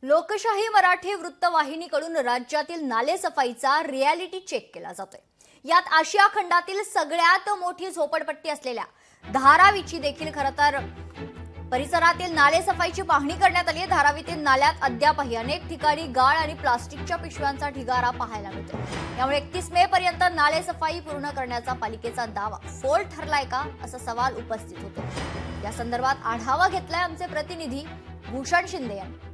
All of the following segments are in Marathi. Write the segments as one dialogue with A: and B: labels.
A: लोकशाही मराठी वृत्तवाहिनीकडून राज्यातील नालेसफाईचा रियालिटी चेक केला जातोय। यात आशिया खंडातील सगळ्यात मोठी झोपडपट्टी असलेल्या धारावीची देखील खरं तर परिसरातील नालेसफाईची पाहणी करण्यात आली आहे। धारावीतील नाल्यात अद्यापही अनेक ठिकाणी गाळ आणि प्लास्टिकच्या पिशव्यांचा ढिगारा पाहायला मिळतो। त्यामुळे 31 मे पर्यंत नालेसफाई पूर्ण करण्याचा पालिकेचा दावा फोल ठरलाय का असा सवाल उपस्थित होतो। या संदर्भात आढावा घेतलाय आमचे प्रतिनिधी भूषण शिंदे यांनी।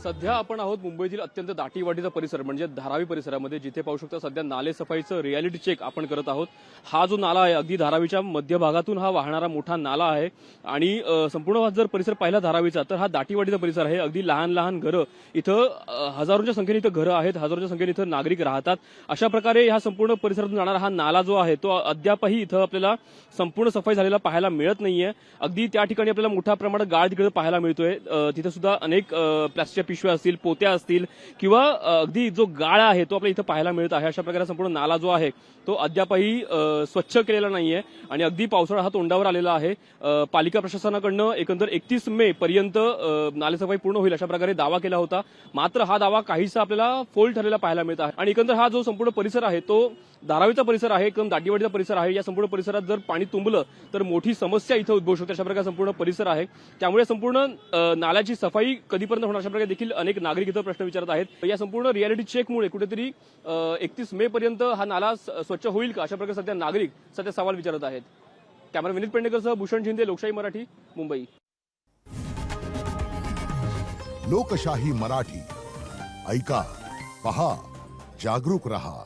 B: सध्या आपण आहोत मुंबईतील अत्यंत दाटीवाटीचा परिसर म्हणजे धारावी परिसरामध्ये, जिथे पाहू शकता सध्या नालेसफाईचं रियालिटी चेक आपण करत आहोत। हा जो नाला आहे अगदी धारावीच्या मध्यभागातून हा वाहणारा मोठा नाला आहे आणि संपूर्ण जर परिसर पाहिला धारावीचा तर हा दाटीवाटीचा परिसर आहे। अगदी लहान लहान घरं इथं हजारोंच्या संख्येने इथं घरं आहेत, हजारोच्या संख्येने इथं नागरिक राहतात। अशा प्रकारे ह्या संपूर्ण परिसरातून जाणारा हा नाला जो आहे तो अद्यापही इथं आपल्याला संपूर्ण सफाई झालेला पाहायला मिळत नाहीये। अगदी त्या ठिकाणी आपल्याला मोठ्या प्रमाणात गाळ तिकडे पाहायला मिळतोय। तिथे सुद्धा अनेक प्लास्टिकच्या पिशव्या असतील, पोत्या असतील किंवा अगदी जो गाळ आहे तो आपल्याला इथं पाहायला मिळत आहे। अशा प्रकारे संपूर्ण नाला जो आहे तो अद्यापही स्वच्छ केलेला नाहीये आणि अगदी पावसाळा हा तोंडावर आलेला आहे। पालिका प्रशासनाकडनं एकंदर 31 मे पर्यंत नालेसफाई पूर्ण होईल अशा प्रकारे दावा केला होता। मात्र हा दावा काहीसा आपल्याला फोल ठरलेला पाहायला मिळत आहे आणि एकंदर हा जो संपूर्ण परिसर आहे तो धारावीचा परिसर आहे, एकदम दाटीवाटीचा परिसर आहे। या संपूर्ण परिसरात जर पाणी तुंबलं तर मोठी समस्या इथं उद्भवू शकते। अशा प्रकारे संपूर्ण परिसर आहे, त्यामुळे संपूर्ण नाल्याची सफाई कधीपर्यंत होणार अशा प्रकारे देखील अनेक नागरिक इथं प्रश्न विचारत आहेत। या संपूर्ण रियालिटी चेकमुळे कुठेतरी 31 मे पर्यंत हा नाला स्वच्छ होईल का अशा प्रकारे सध्या नागरिक सवाल विचारत आहेत। कॅमेरा विनीत पेंडेकरसह भूषण शिंदे, लोकशाही मराठी, मुंबई।
C: लोकशाही मराठी ऐका, पहा, जागरूक रहा।